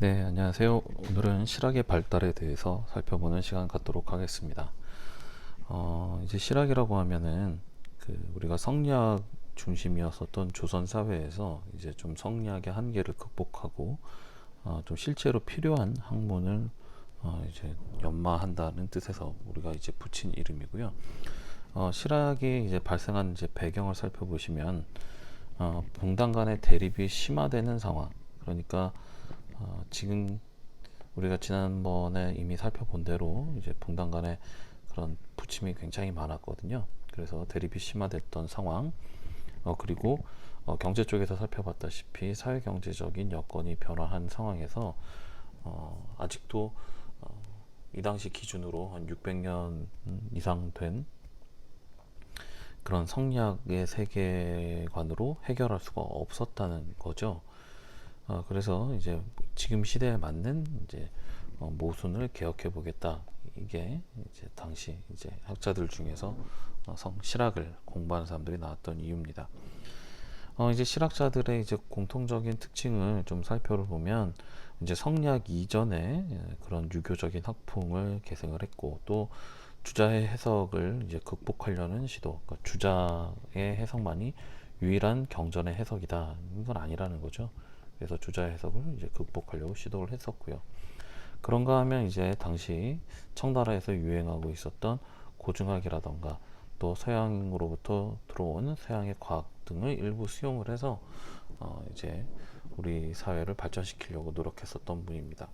네, 안녕하세요. 오늘은 실학의 발달에 대해서 살펴보는 시간 갖도록 하겠습니다. 이제 실학이라고 하면은 우리가 성리학 중심이었었던 조선 사회에서 이제 좀 성리학의 한계를 극복하고 좀 실제로 필요한 학문을 이제 연마한다는 뜻에서 우리가 이제 붙인 이름이고요. 실학이 이제 발생한 이제 배경을 살펴보시면 붕당 간의 대립이 심화되는 상황. 그러니까 지금 우리가 지난번에 이미 살펴본 대로 이제 붕당 간에 그런 부침이 굉장히 많았거든요. 그래서 대립이 심화됐던 상황, 그리고 경제 쪽에서 살펴봤다시피 사회 경제적인 여건이 변화한 상황에서 아직도 이 당시 기준으로 한 600년 이상 된 그런 성리학의 세계관으로 해결할 수가 없었다는 거죠. 그래서 이제 지금 시대에 맞는 이제 모순을 개혁해 보겠다. 이게 이제 당시 이제 학자들 중에서 실학을 공부하는 사람들이 나왔던 이유입니다. 이제 실학자들의 이제 공통적인 특징을 좀 살펴보면 이제 성리학 이전에 그런 유교적인 학풍을 계승을 했고 또 주자의 해석을 이제 극복하려는 시도, 그러니까 주자의 해석만이 유일한 경전의 해석이다. 이건 아니라는 거죠. 그래서 주자의 해석을 이제 극복하려고 시도를 했었고요. 그런가 하면 이제 당시 청나라에서 유행하고 있었던 고증학이라던가 또 서양으로부터 들어온 서양의 과학 등을 일부 수용을 해서 이제 우리 사회를 발전시키려고 노력했었던 분입니다.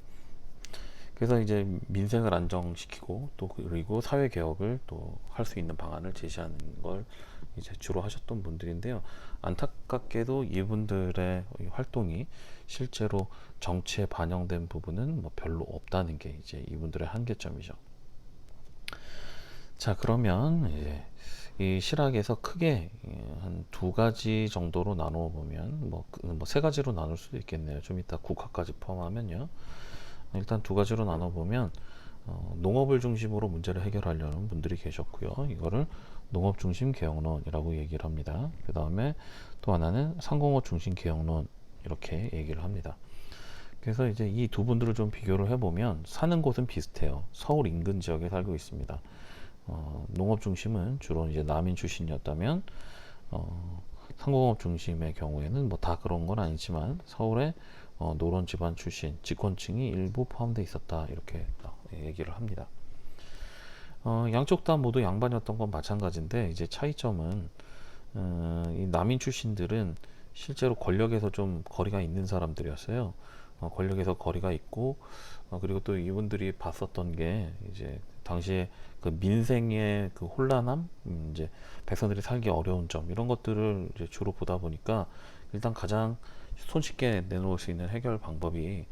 그래서 이제 민생을 안정시키고 또 그리고 사회 개혁을 또 할 수 있는 방안을 제시하는 걸 이제 주로 하셨던 분들인데요. 안타깝게도 이분들의 활동이 실제로 정치에 반영된 부분은 뭐 별로 없다는 게 이제 이분들의 한계점이죠. 자, 그러면 이제 이 실학에서 크게 한 두 가지 정도로 나누어 보면 뭐 세 가지로 나눌 수도 있겠네요. 좀 이따 국학까지 포함하면요. 일단 두 가지로 나눠보면 농업을 중심으로 문제를 해결하려는 분들이 계셨고요. 이거를 농업 중심 개혁론이라고 얘기를 합니다. 그 다음에 또 하나는 상공업 중심 개혁론 이렇게 얘기를 합니다. 그래서 이제 이 두 분들을 좀 비교를 해보면 사는 곳은 비슷해요. 서울 인근 지역에 살고 있습니다. 농업 중심은 주로 이제 남인 출신이었다면 상공업 중심의 경우에는 뭐 다 그런 건 아니지만 서울에 노론 집안 출신 직권층이 일부 포함되어 있었다 이렇게 얘기를 합니다. 양쪽 다 모두 양반이었던 건 마찬가지인데 이제 차이점은 이 남인 출신들은 실제로 권력에서 좀 거리가 있는 사람들이었어요. 권력에서 거리가 있고 그리고 또 이분들이 봤었던 게 이제 당시에 그 민생의 그 혼란함, 이제 백성들이 살기 어려운 점 이런 것들을 이제 주로 보다 보니까 일단 가장 손쉽게 내놓을 수 있는 해결 방법이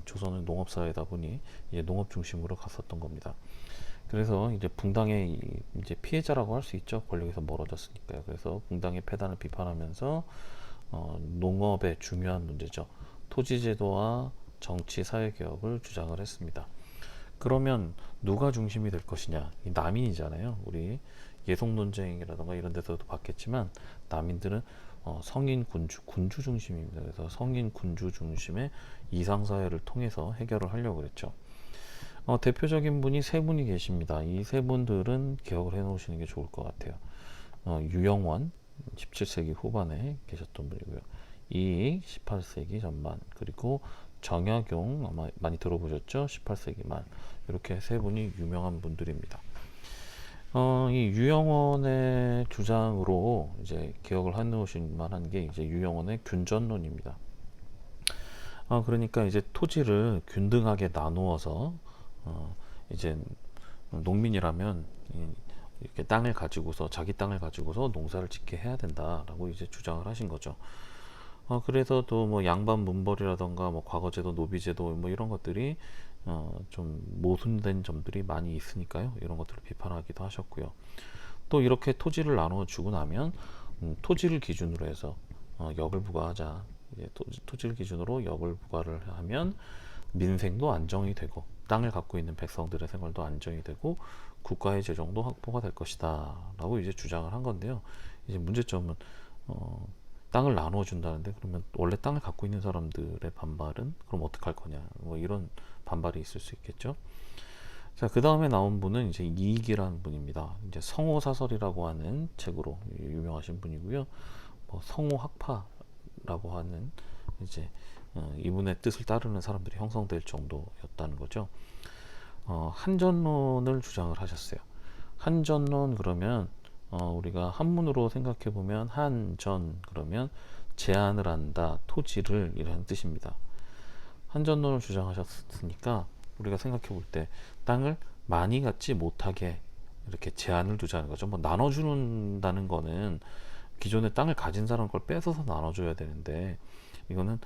조선은 농업사회다 보니 이제 농업 중심으로 갔었던 겁니다. 그래서 이제 붕당의 이제 피해자라고 할 수 있죠. 권력에서 멀어졌으니까요. 그래서 붕당의 폐단을 비판하면서 농업의 중요한 문제죠. 토지제도와 정치 사회개혁을 주장을 했습니다. 그러면 누가 중심이 될 것이냐? 이 남인이잖아요. 우리 예속 논쟁이라던가 이런 데서도 봤겠지만 남인들은 성인 군주 중심입니다. 그래서 성인 군주 중심의 이상사회를 통해서 해결을 하려고 그랬죠. 대표적인 분이 세 분이 계십니다. 이 세 분들은 기억을 해 놓으시는 게 좋을 것 같아요. 유영원 17세기 후반에 계셨던 분이고요. 이익 18세기 전반, 그리고 정약용 아마 많이 들어보셨죠? 18세기 말. 이렇게 세 분이 유명한 분들입니다. 이 유영원의 주장으로 이제 기억을 해 놓으실 만한 게 이제 유영원의 균전론입니다. 그러니까 이제 토지를 균등하게 나누어서 이제 농민이라면 이렇게 땅을 가지고서 자기 땅을 가지고서 농사를 짓게 해야 된다라고 이제 주장을 하신 거죠. 그래서 또 뭐 양반 문벌이라던가 뭐 과거제도, 노비제도 뭐 이런 것들이 좀 모순된 점들이 많이 있으니까요. 이런 것들을 비판하기도 하셨고요. 또 이렇게 토지를 나누어 주고 나면 토지를 기준으로 해서 역을 부과하자. 이제 토지를 기준으로 역을 부과를 하면 민생도 안정이 되고 땅을 갖고 있는 백성들의 생활도 안정이 되고 국가의 재정도 확보가 될 것이다 라고 이제 주장을 한 건데요. 이제 문제점은 땅을 나눠준다는데, 그러면 원래 땅을 갖고 있는 사람들의 반발은 그럼 어떡할 거냐, 뭐 이런 반발이 있을 수 있겠죠. 자, 그 다음에 나온 분은 이제 이익이라는 분입니다. 이제 성호사설이라고 하는 책으로 유명하신 분이고요. 뭐 성호학파라고 하는 이제 이분의 뜻을 따르는 사람들이 형성될 정도였다는 거죠. 한전론을 주장을 하셨어요. 한전론 그러면 우리가 한문으로 생각해 보면 한전 그러면 제한을 한다, 토지를 이라는 뜻입니다. 한전론을 주장하셨으니까 우리가 생각해 볼 때 땅을 많이 갖지 못하게 이렇게 제한을 두자는 거죠. 뭐 나눠주는다는 거는 기존에 땅을 가진 사람 걸 뺏어서 나눠줘야 되는데, 이거는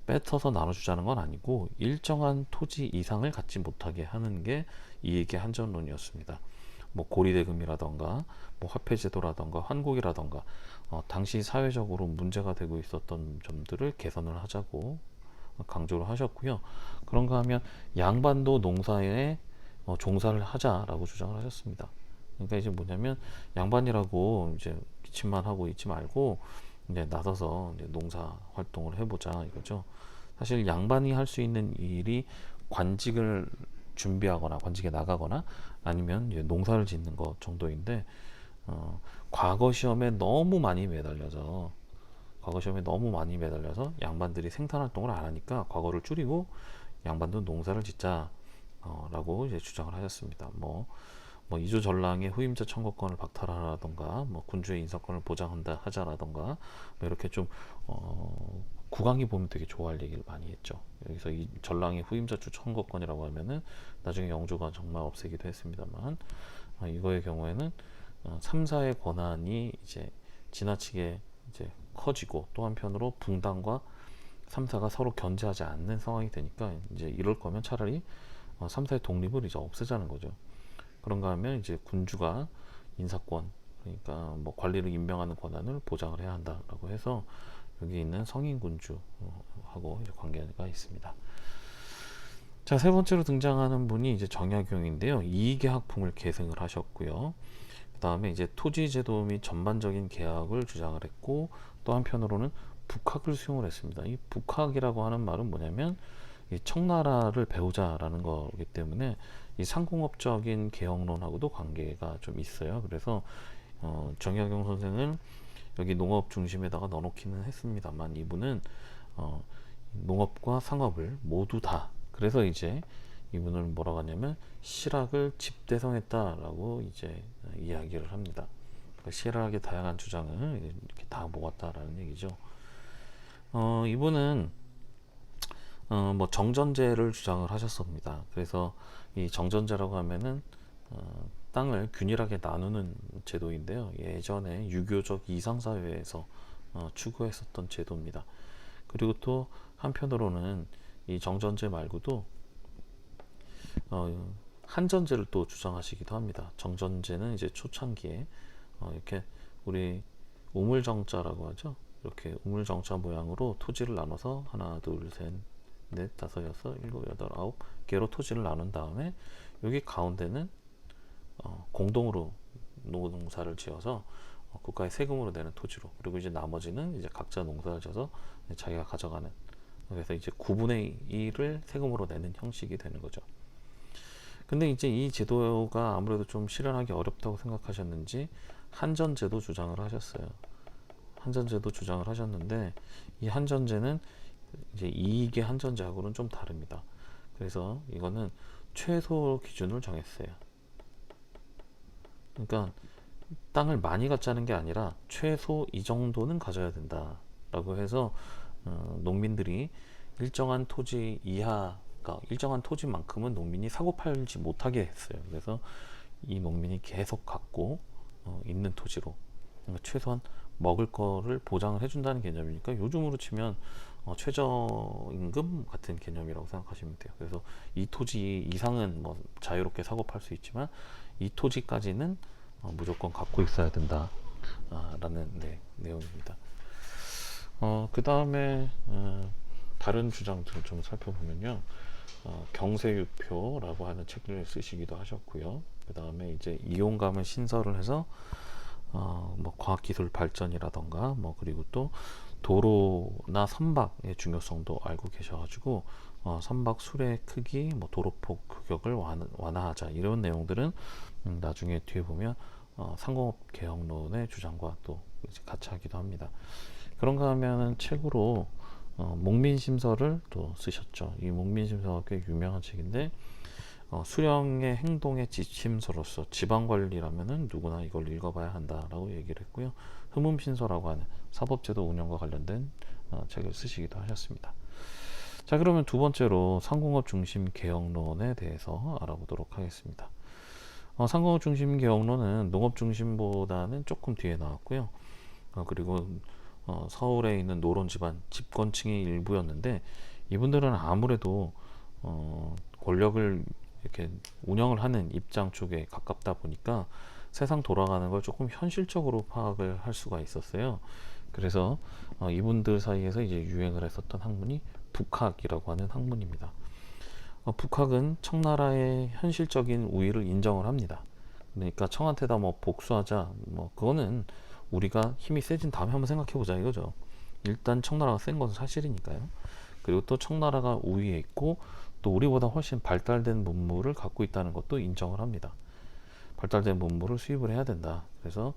뺏어서 나눠주자는 건 아니고 일정한 토지 이상을 갖지 못하게 하는 게 이익의 한전론이었습니다. 뭐 고리대금이라던가 뭐 화폐제도라던가 환곡이라던가 당시 사회적으로 문제가 되고 있었던 점들을 개선을 하자고 강조를 하셨고요. 그런가 하면 양반도 농사에 종사를 하자라고 주장을 하셨습니다. 그러니까 이제 뭐냐면 양반이라고 이제 기침만 하고 있지 말고 이제 나서서 이제 농사 활동을 해보자 이거죠. 사실 양반이 할 수 있는 일이 관직을 준비하거나 관직에 나가거나 아니면 이제 농사를 짓는 것 정도인데, 과거 시험에 너무 많이 매달려서 양반들이 생산 활동을 안 하니까 과거를 줄이고 양반도 농사를 짓자 라고 이제 주장을 하셨습니다. 뭐 이조 전랑의 후임자 청구권을 박탈하라던가 뭐 군주의 인사권을 보장한다 하자라던가 뭐 이렇게 좀 국왕이 보면 되게 좋아할 얘기를 많이 했죠. 여기서 이 전랑의 후임자 청구권이라고 하면은 나중에 영조가 정말 없애기도 했습니다만, 이거의 경우에는 3사의 권한이 이제 지나치게 이제 커지고, 또 한편으로 붕당과 3사가 서로 견제하지 않는 상황이 되니까 이제 이럴 거면 차라리 3사의 독립을 이제 없애자는 거죠. 그런가 하면 이제 군주가 인사권, 그러니까 뭐 관리를 임명하는 권한을 보장을 해야 한다라고 해서 여기 있는 성인 군주하고 이제 관계가 있습니다. 자, 세 번째로 등장하는 분이 이제 정약용인데요. 이익의 학풍을 계승을 하셨고요. 그 다음에 이제 토지제도 및 전반적인 계약을 주장을 했고, 또 한편으로는 북학을 수용을 했습니다. 이 북학이라고 하는 말은 뭐냐면 이 청나라를 배우자라는 거기 때문에 이 상공업적인 개혁론하고도 관계가 좀 있어요. 그래서 정약용 선생은 여기 농업 중심에다가 넣어놓기는 했습니다만, 이분은 농업과 상업을 모두 다, 그래서 이제 이분을 뭐라고 하냐면 실학을 집대성했다라고 이제 이야기를 합니다. 그러니까 실학의 다양한 주장을 이렇게 다 모았다라는 얘기죠. 이분은 뭐 정전제를 주장을 하셨습니다. 그래서 이 정전제라고 하면은 땅을 균일하게 나누는 제도인데요. 예전에 유교적 이상사회에서 추구했었던 제도입니다. 그리고 또 한편으로는 이 정전제 말고도 한전제를 또 주장하시기도 합니다. 정전제는 이제 초창기에 이렇게 우리 우물정자라고 하죠. 이렇게 우물정자 모양으로 토지를 나눠서 하나, 둘, 셋, 넷, 다섯, 여섯, 일곱, 여덟, 아홉 개로 토지를 나눈 다음에 여기 가운데는 공동으로 농사를 지어서 국가의 세금으로 내는 토지로, 그리고 이제 나머지는 이제 각자 농사를 지어서 자기가 가져가는, 그래서 이제 9분의 1을 세금으로 내는 형식이 되는 거죠. 근데 이제 이 제도가 아무래도 좀 실현하기 어렵다고 생각하셨는지 한전제도 주장을 하셨어요. 한전제도 주장을 하셨는데, 이 한전제는 이제 이익의 한전제하고는 좀 다릅니다. 그래서 이거는 최소 기준을 정했어요. 그러니까 땅을 많이 갖자는 게 아니라 최소 이 정도는 가져야 된다라고 해서 농민들이 일정한 토지 이하, 그러니까 일정한 토지만큼은 농민이 사고 팔지 못하게 했어요. 그래서 이 농민이 계속 갖고 있는 토지로, 그러니까 최소한 먹을 거를 보장을 해준다는 개념이니까 요즘으로 치면 최저임금 같은 개념이라고 생각하시면 돼요. 그래서 이 토지 이상은 뭐 자유롭게 사고 팔 수 있지만 이 토지까지는 무조건 갖고 있어야 된다 라는 내용입니다. 그 다음에 다른 주장들을 좀 살펴보면요, 경세유표라고 하는 책을 쓰시기도 하셨고요. 그 다음에 이제 이용감을 신설을 해서 뭐 과학기술 발전이라던가 뭐 그리고 또 도로나 선박의 중요성도 알고 계셔가지고 선박 수레 크기, 뭐 도로폭 규격을 완화하자 이런 내용들은 나중에 뒤에 보면 상공업 개혁론의 주장과 또 이제 같이 하기도 합니다. 그런가 하면은 책으로 목민심서를 또 쓰셨죠. 이 목민심서가 꽤 유명한 책인데 수령의 행동의 지침서로서 지방관리라면은 누구나 이걸 읽어봐야 한다라고 얘기를 했고요. 흠음신서라고 하는 사법제도 운영과 관련된 책을 쓰시기도 하셨습니다. 자, 그러면 두 번째로 상공업 중심 개혁론에 대해서 알아보도록 하겠습니다. 상공업 중심 개혁론은 농업 중심보다는 조금 뒤에 나왔고요. 그리고 서울에 있는 노론 집안 집권층의 일부였는데 이분들은 아무래도 권력을 이렇게 운영을 하는 입장 쪽에 가깝다 보니까 세상 돌아가는 걸 조금 현실적으로 파악을 할 수가 있었어요. 그래서 이분들 사이에서 이제 유행을 했었던 학문이 북학이라고 하는 학문입니다. 북학은 청나라의 현실적인 우위를 인정을 합니다. 그러니까 청한테다 뭐 복수하자, 뭐 그거는 우리가 힘이 세진 다음에 한번 생각해보자 이거죠. 일단 청나라가 센 것은 사실이니까요. 그리고 또 청나라가 우위에 있고 또 우리보다 훨씬 발달된 문물을 갖고 있다는 것도 인정을 합니다. 발달된 문물을 수입을 해야 된다. 그래서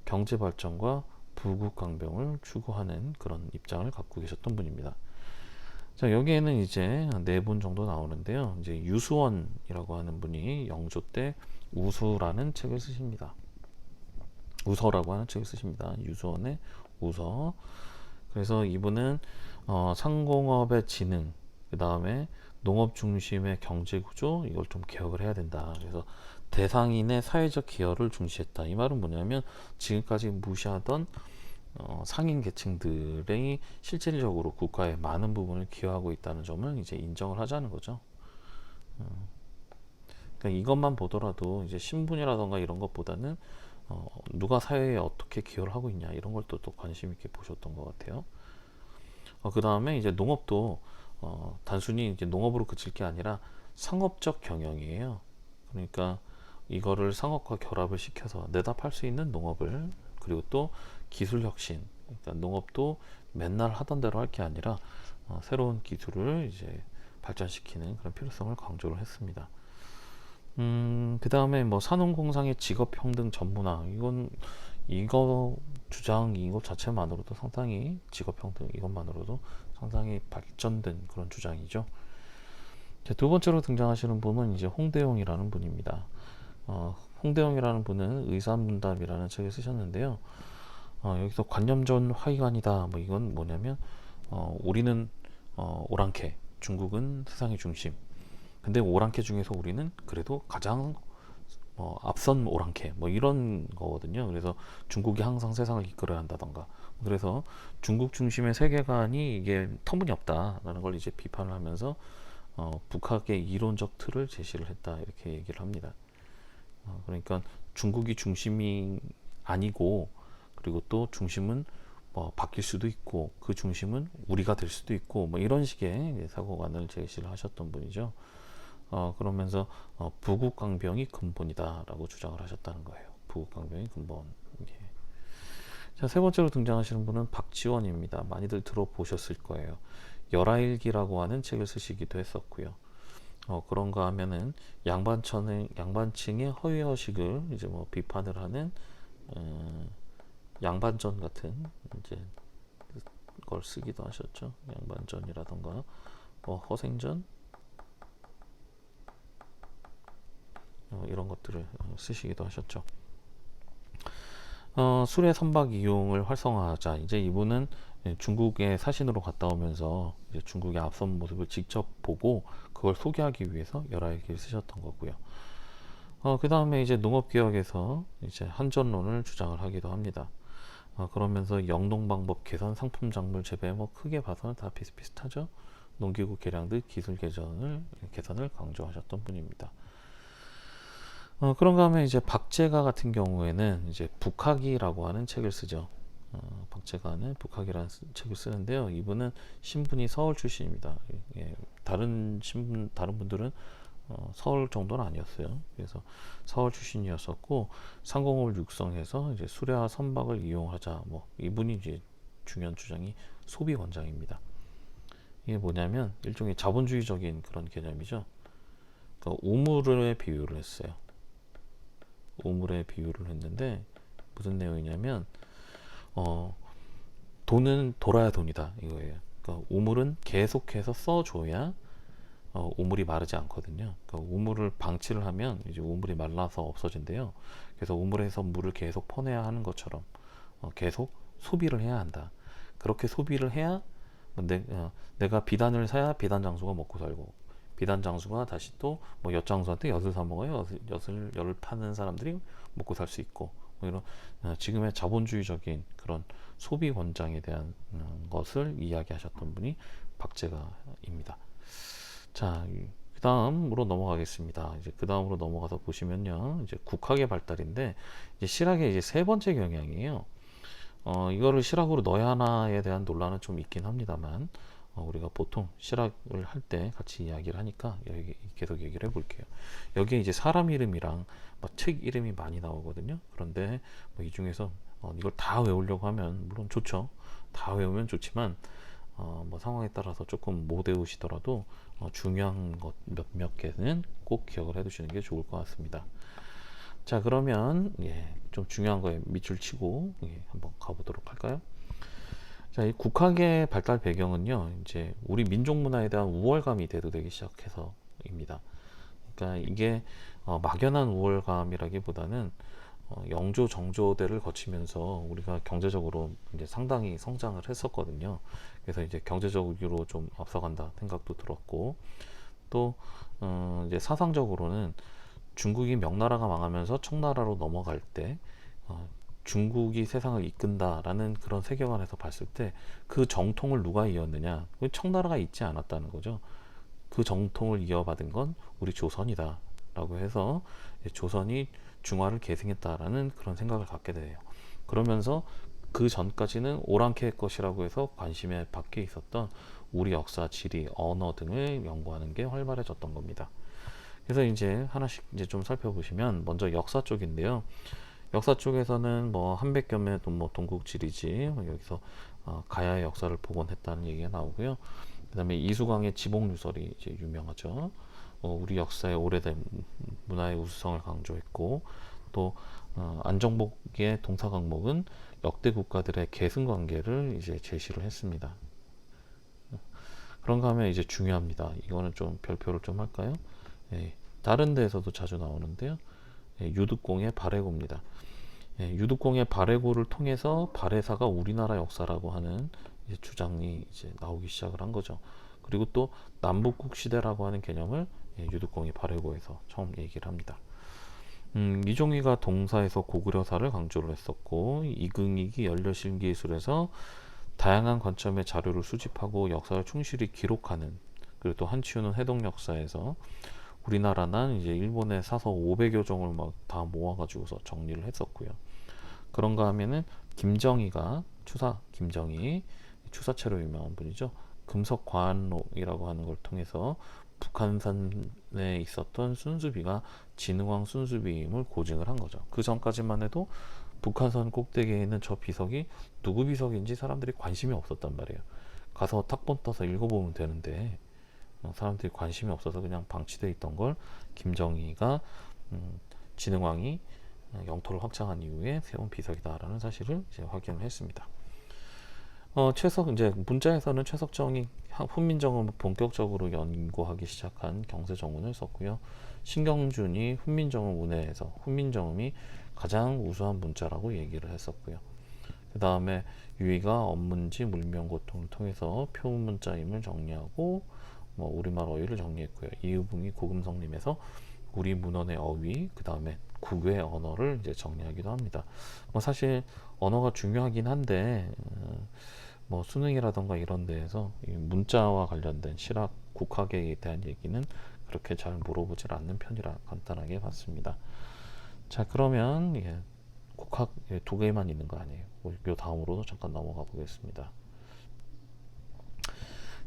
경제 발전과 부국 강병을 추구하는 그런 입장을 갖고 계셨던 분입니다. 자, 여기에는 이제 네 분 정도 나오는데요. 이제 유수원이라고 하는 분이 영조 때 우수라는 책을 쓰십니다. 우서라고 하는 책을 쓰십니다. 유수원의 우서. 그래서 이분은 상공업의 진흥, 그 다음에 농업 중심의 경제 구조, 이걸 좀 개혁을 해야 된다. 그래서 대상인의 사회적 기여를 중시했다. 이 말은 뭐냐면 지금까지 무시하던 상인 계층들이 실질적으로 국가의 많은 부분을 기여하고 있다는 점을 이제 인정을 하자는 거죠. 그러니까 이것만 보더라도 이제 신분이라던가 이런 것보다는 누가 사회에 어떻게 기여를 하고 있냐 이런 걸 또 관심 있게 보셨던 것 같아요. 그 다음에 이제 농업도 단순히 이제 농업으로 그칠 게 아니라 상업적 경영이에요. 그러니까 이거를 상업과 결합을 시켜서 내다 팔 수 있는 농업을, 그리고 또 기술 혁신, 그러니까 농업도 맨날 하던 대로 할 게 아니라 새로운 기술을 이제 발전시키는 그런 필요성을 강조를 했습니다. 그 다음에 뭐 산업공상의 직업평등 전문화, 이거 주장 이것 자체만으로도 상당히 직업평등 이것만으로도 상당히 발전된 그런 주장이죠. 두 번째로 등장하시는 분은 이제 홍대용이라는 분입니다. 홍대용이라는 분은 의사문답이라는 책을 쓰셨는데요. 여기서 관념전 화의관이다. 뭐 이건 뭐냐면 우리는 오랑캐, 중국은 세상의 중심. 근데 오랑캐 중에서 우리는 그래도 가장 앞선 오랑캐 뭐 이런 거거든요. 그래서 중국이 항상 세상을 이끌어야 한다던가. 그래서 중국 중심의 세계관이 이게 터무니없다라는 걸 이제 비판을 하면서 북학의 이론적 틀을 제시를 했다 이렇게 얘기를 합니다. 그러니까 중국이 중심이 아니고, 그리고 또 중심은 바뀔 수도 있고 그 중심은 우리가 될 수도 있고 뭐 이런 식의 사고관을 제시를 하셨던 분이죠. 그러면서 부국강병이 근본이다라고 주장을 하셨다는 거예요. 부국강병이 근본. 예. 자, 세 번째로 등장하시는 분은 박지원입니다. 많이들 들어보셨을 거예요. 열하일기라고 하는 책을 쓰시기도 했었고요. 그런가 하면은 양반층의 허위허식을 이제 뭐 비판을 하는 양반전 같은 이제 걸 쓰기도 하셨죠. 양반전이라던가 허생전 이런 것들을 쓰시기도 하셨죠. 수레 선박 이용을 활성화하자. 이제 이분은 중국의 사신으로 갔다 오면서 이제 중국의 앞선 모습을 직접 보고 그걸 소개하기 위해서 열하일기를 쓰셨던 거고요. 그 다음에 이제 농업개혁에서 이제 한전론을 주장을 하기도 합니다. 그러면서 영농방법 개선, 상품 작물 재배 뭐 크게 봐서는 다 비슷비슷하죠. 농기구 개량 등 기술 개선을 강조하셨던 분입니다. 그런가 하면 이제 박제가 같은 경우에는 이제 북학이라고 하는 책을 쓰죠. 박제가는 북학이라는 책을 쓰는데요. 이분은 신분이 서울 출신입니다. 예, 다른 분들은 서울 정도는 아니었어요. 그래서 서울 출신이었었고 상공업을 육성해서 이제 수레와 선박을 이용하자. 뭐 이분이 이제 중요한 주장이 소비 권장입니다. 이게 뭐냐면 일종의 자본주의적인 그런 개념이죠. 그러니까 우물에 비유를 했어요. 우물에 비유를 했는데 무슨 내용이냐면 돈은 돌아야 돈이다 이거예요. 그러니까 우물은 계속해서 써줘야 우물이 마르지 않거든요. 그러니까 우물을 방치를 하면 이제 우물이 말라서 없어진대요. 그래서 우물에서 물을 계속 퍼내야 하는 것처럼 계속 소비를 해야 한다. 그렇게 소비를 해야 내가 비단을 사야 비단 장수가 먹고 살고, 비단 장수가 다시 또 뭐 엿장수한테 엿을 사 먹어요. 엿을 파는 사람들이 먹고 살 수 있고, 뭐 이런 지금의 자본주의적인 그런 소비 권장에 대한 것을 이야기하셨던 분이 박제가입니다. 자, 그 다음으로 넘어가겠습니다. 이제 그 다음으로 넘어가서 보시면요, 이제 국학의 발달인데, 이제 실학의 이제 세 번째 경향이에요. 이거를 실학으로 넣어야 하나에 대한 논란은 좀 있긴 합니다만, 우리가 보통 실학을 할 때 같이 이야기를 하니까 여기 계속 얘기를 해볼게요. 여기에 이제 사람 이름이랑 책 이름이 많이 나오거든요. 그런데 이 중에서 이걸 다 외우려고 하면 물론 좋죠. 다 외우면 좋지만 뭐 상황에 따라서 조금 못 외우시더라도 중요한 것 몇몇 개는 꼭 기억을 해두시는 게 좋을 것 같습니다. 자, 그러면 좀 중요한 거에 밑줄 치고 한번 가보도록 할까요? 자, 이 국학의 발달 배경은요, 이제 우리 민족 문화에 대한 우월감이 대두되기 시작해서입니다. 그러니까 이게 막연한 우월감이라기보다는 영조 정조대를 거치면서 우리가 경제적으로 이제 상당히 성장을 했었거든요. 그래서 이제 경제적으로 좀 앞서간다 생각도 들었고, 또 이제 사상적으로는 중국이 명나라가 망하면서 청나라로 넘어갈 때 중국이 세상을 이끈다라는 그런 세계관에서 봤을 때 그 정통을 누가 이었느냐? 청나라가 있지 않았다는 거죠. 그 정통을 이어받은 건 우리 조선이다 라고 해서 조선이 중화를 계승했다라는 그런 생각을 갖게 돼요. 그러면서 그 전까지는 오랑캐 것이라고 해서 관심에 밖에 있었던 우리 역사, 지리, 언어 등을 연구하는 게 활발해졌던 겁니다. 그래서 이제 하나씩 이제 좀 살펴보시면, 먼저 역사 쪽인데요. 역사 쪽에서는 뭐 한백겸의 뭐 동국지리지, 여기서 가야의 역사를 복원했다는 얘기가 나오고요. 그다음에 이수광의 지복유설이 이제 유명하죠. 우리 역사의 오래된 문화의 우수성을 강조했고, 또 안정복의 동사강목은 역대 국가들의 계승 관계를 이제 제시를 했습니다. 그런가 하면 이제 중요합니다. 이거는 좀 별표를 좀 할까요? 다른 데에서도 자주 나오는데요. 유득공의 발해고입니다. 유득공의 발해고를 통해서 발해사가 우리나라 역사라고 하는 이제 주장이 이제 나오기 시작을 한 거죠. 그리고 또 남북국 시대라고 하는 개념을 유득공이 발해고에서 처음 얘기를 합니다. 이종희가 동사에서 고구려사를 강조를 했었고, 이긍익이 연려실기술에서 다양한 관점의 자료를 수집하고 역사를 충실히 기록하는, 그리고 또 한치우는 해동 역사에서 우리나라는 이제 일본의 사서 500여 종을 막 다 모아가지고서 정리를 했었고요. 그런가 하면은 김정희가 김정희 추사체로 유명한 분이죠. 금석과안록이라고 하는 걸 통해서 북한산에 있었던 순수비가 진흥왕 순수비임을 고증을 한 거죠. 그 전까지만 해도 북한산 꼭대기에 있는 저 비석이 누구 비석인지 사람들이 관심이 없었단 말이에요. 가서 탁본 떠서 읽어보면 되는데 사람들이 관심이 없어서 그냥 방치되어 있던 걸 김정희가 진흥왕이 영토를 확장한 이후에 세운 비석이다라는 사실을 이제 확인을 했습니다. 이제 문자에서는 최석정이 훈민정음을 본격적으로 연구하기 시작한 경세정운을 썼고요. 신경준이 훈민정음 운해에서 훈민정음이 가장 우수한 문자라고 얘기를 했었고요. 그 다음에 유희가 언문지 물명고통을 통해서 표문자임을 정리하고 우리말 어휘를 정리했고요. 이유붕이 고금성림에서 우리 문헌의 어휘, 그 다음에 국외 언어를 이제 정리하기도 합니다. 사실 언어가 중요하긴 한데 수능이라던가 이런 데에서 문자와 관련된 실학, 국학에 대한 얘기는 그렇게 잘 물어보질 않는 편이라 간단하게 봤습니다. 자, 그러면 국학 두 개만 있는 거 아니에요. 요 다음으로 잠깐 넘어가 보겠습니다.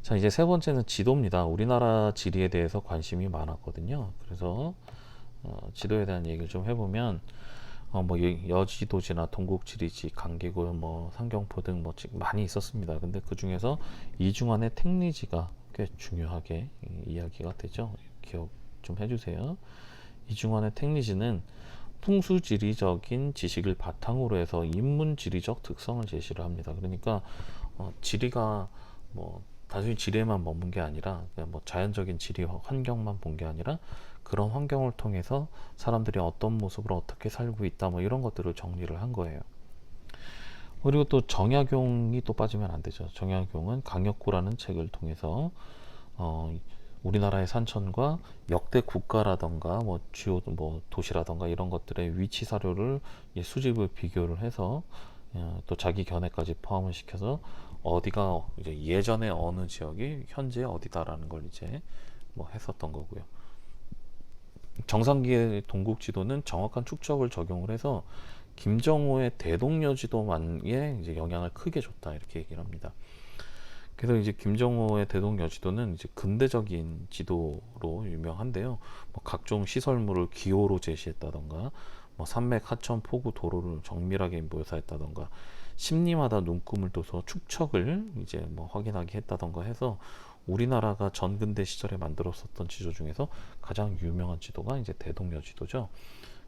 자, 이제 세 번째는 지도입니다. 우리나라 지리에 대해서 관심이 많았거든요. 그래서 지도에 대한 얘기를 좀 해보면 뭐 여지도지나 동국지리지, 강계골, 뭐 상경포 등 뭐 많이 있었습니다. 근데 그 중에서 이중환의 택리지가 꽤 중요하게 이야기가 되죠. 기억 좀 해주세요. 이중환의 택리지는 풍수지리적인 지식을 바탕으로 해서 인문지리적 특성을 제시를 합니다. 그러니까 지리가 뭐 단순히 지리에만 머문 게 아니라 그냥 뭐 자연적인 지리 환경만 본 게 아니라 그런 환경을 통해서 사람들이 어떤 모습으로 어떻게 살고 있다 뭐 이런 것들을 정리를 한 거예요. 그리고 또 정약용이 또 빠지면 안 되죠. 정약용은 강역구라는 책을 통해서 어, 우리나라의 산천과 역대 국가라던가 뭐 주요 뭐 도시라던가 이런 것들의 위치 사료를 수집을 비교를 해서 또 자기 견해까지 포함을 시켜서 어디가 이제 예전에 어느 지역이 현재 어디다라는 걸 이제 뭐 했었던 거고요. 정상기의 동국지도는 정확한 축적을 적용을 해서 김정호의 대동여지도만에 이제 영향을 크게 줬다 이렇게 얘기를 합니다. 그래서 이제 김정호의 대동여지도는 이제 근대적인 지도로 유명한데요. 뭐 각종 시설물을 기호로 제시했다던가, 뭐 산맥, 하천, 포구, 도로를 정밀하게 묘사했다던가, 심리마다 눈금을 둬서 축척을 이제 뭐 확인하게 했다던가 해서 우리나라가 전근대 시절에 만들었었던 지도 중에서 가장 유명한 지도가 이제 대동여지도죠.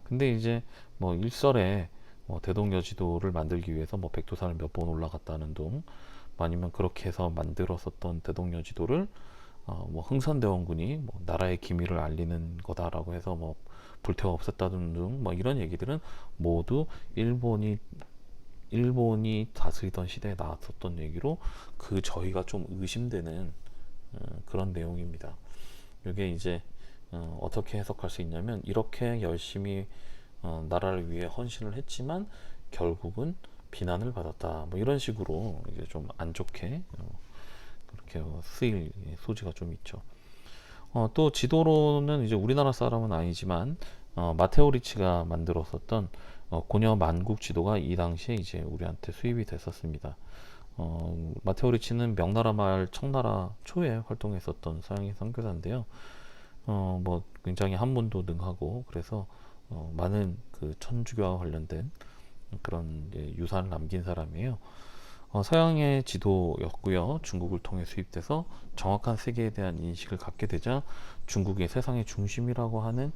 근데 이제 뭐 일설에 대동여지도를 만들기 위해서 뭐 백두산을 몇 번 올라갔다는 둥, 아니면 그렇게 해서 만들었었던 대동여지도를 뭐 흥선대원군이 뭐 나라의 기밀을 알리는 거다라고 해서 뭐 불태워 없앴다는 등 뭐 이런 얘기들은 모두 일본이 다스리던 시대에 나왔었던 얘기로 그 저희가 좀 의심되는 그런 내용입니다. 이게 이제 어떻게 해석할 수 있냐면 이렇게 열심히 나라를 위해 헌신을 했지만 결국은 비난을 받았다. 뭐 이런 식으로 이제 좀 안 좋게 그렇게 쓰일 소지가 좀 있죠. 또 지도로는 이제 우리나라 사람은 아니지만 마테오 리치가 만들었었던 고려 만국 지도가 이 당시에 이제 우리한테 수입이 됐었습니다. 마테오 리치는 명나라 말 청나라 초에 활동했었던 서양인 선교사인데요. 뭐 굉장히 한문도 능하고 그래서 많은 그 천주교와 관련된 그런 유산을 남긴 사람이에요. 서양의 지도였고요. 중국을 통해 수입돼서 정확한 세계에 대한 인식을 갖게 되자 중국이 세상의 중심이라고 하는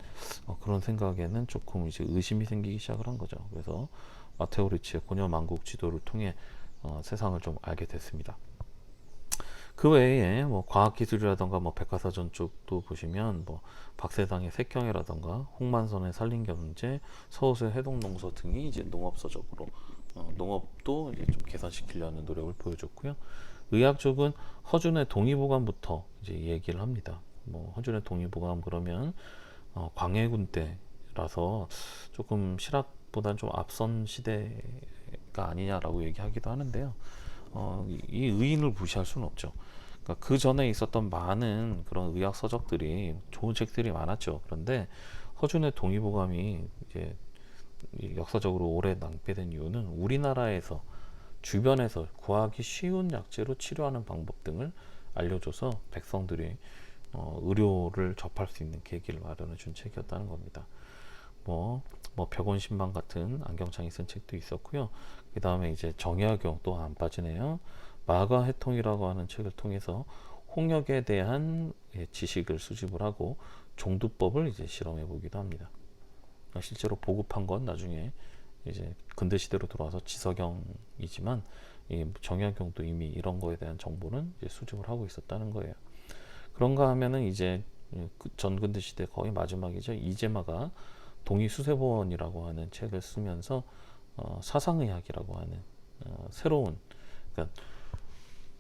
그런 생각에는 조금 이제 의심이 생기기 시작을 한 거죠. 그래서 마테오 리치의 고려 만국 지도를 통해 세상을 좀 알게 됐습니다. 그 외에 뭐 과학기술이라던가 뭐 백과사전 쪽도 보시면 뭐 박세당의 색경이라던가 홍만선의 산림경제, 서울의 해동농서 등이 이제 농업서적으로 농업도 이제 좀 개선시키려는 노력을 보여줬고요. 의학 쪽은 허준의 동의보감부터 이제 얘기를 합니다. 뭐 허준의 동의보감 그러면 광해군 때라서 조금 실학보다는 좀 앞선 시대가 아니냐라고 얘기하기도 하는데요. 이 의인을 무시할 수는 없죠. 그러니까 그 전에 있었던 많은 그런 의학 서적들이 좋은 책들이 많았죠. 그런데 허준의 동의보감이 이제 역사적으로 오래 낭비된 이유는 우리나라에서 주변에서 구하기 쉬운 약재로 치료하는 방법 등을 알려줘서 백성들이 의료를 접할 수 있는 계기를 마련해 준 책이었다는 겁니다. 뭐 벽원신방 같은 안경창이 쓴 책도 있었고요. 그 다음에 이제 정약용 또 안 빠지네요. 마가해통이라고 하는 책을 통해서 홍역에 대한 지식을 수집을 하고 종두법을 이제 실험해 보기도 합니다. 실제로 보급한 건 나중에 이제 근대 시대로 돌아와서 지석영이지만 이 정약용도 이미 이런 거에 대한 정보는 이제 수집을 하고 있었다는 거예요. 그런가 하면은 이제 전근대 시대 거의 마지막이죠. 이재마가 동의수세보원이라고 하는 책을 쓰면서 사상의학이라고 하는 새로운, 그러니까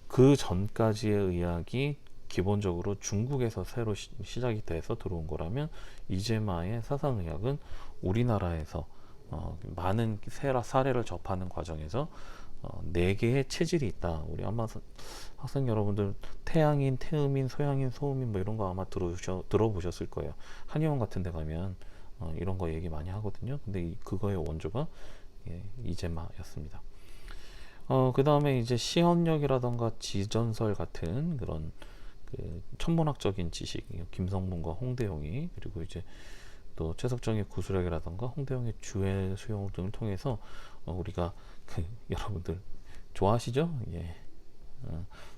그 전까지의 의학이 기본적으로 중국에서 새로 시작이 돼서 들어온 거라면 이재마의 사상의학은 우리나라에서 많은 사례를 접하는 과정에서 네 개의 체질이 있다. 우리 아마 학생 여러분들 태양인, 태음인, 소양인, 소음인 뭐 이런 거 아마 들어보셨을 거예요. 한의원 같은 데 가면 이런 거 얘기 많이 하거든요. 근데 그거의 원조가 이재마였습니다. 그 다음에 이제 시헌력이라던가 지전설 같은 그런 그 천문학적인 지식, 김성문과 홍대용이, 그리고 이제 또 최석정의 구술학이라던가 홍대영의 주의 수용 등을 통해서 우리가 여러분들 좋아하시죠? 예.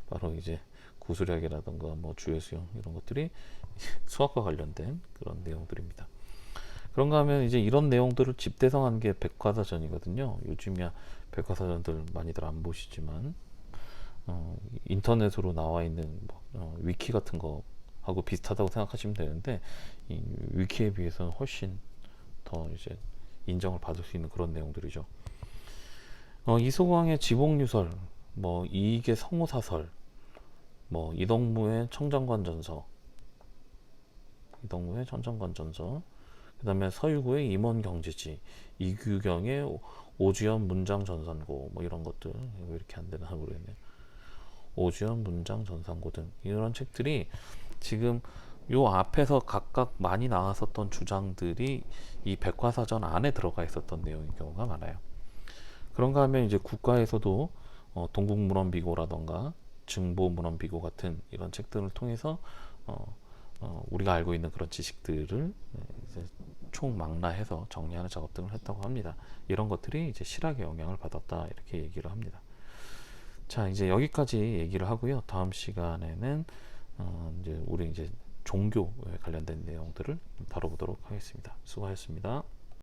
바로 이제 구술학이라던가 뭐 주의 수용 이런 것들이 수학과 관련된 그런 내용들입니다. 그런가 하면 이제 이런 내용들을 집대성한 게 백과사전이거든요. 요즘이야 백과사전들 많이들 안 보시지만 인터넷으로 나와 있는 위키 같은 거 하고 비슷하다고 생각하시면 되는데 이 위키에 비해서는 훨씬 더 이제 인정을 받을 수 있는 그런 내용들이죠. 이소광의 지복유설, 뭐 이익의 성호사설, 뭐 이동무의 천정관전서, 그다음에 서유구의 임원경제지, 이규경의 오주연 문장전산고, 뭐 이런 것들 왜 이렇게 안 되나 모르겠네요. 오주연 문장전산고 등 이런 책들이 지금 요 앞에서 각각 많이 나왔었던 주장들이 이 백과사전 안에 들어가 있었던 내용인 경우가 많아요. 그런가 하면 이제 국가에서도 동국문헌비고라던가 증보문헌비고 같은 이런 책들을 통해서 우리가 알고 있는 그런 지식들을 이제 총망라해서 정리하는 작업 등을 했다고 합니다. 이런 것들이 이제 실학의 영향을 받았다 이렇게 얘기를 합니다. 자, 이제 여기까지 얘기를 하고요. 다음 시간에는 이제 우리 이제 종교에 관련된 내용들을 다뤄보도록 하겠습니다. 수고하셨습니다.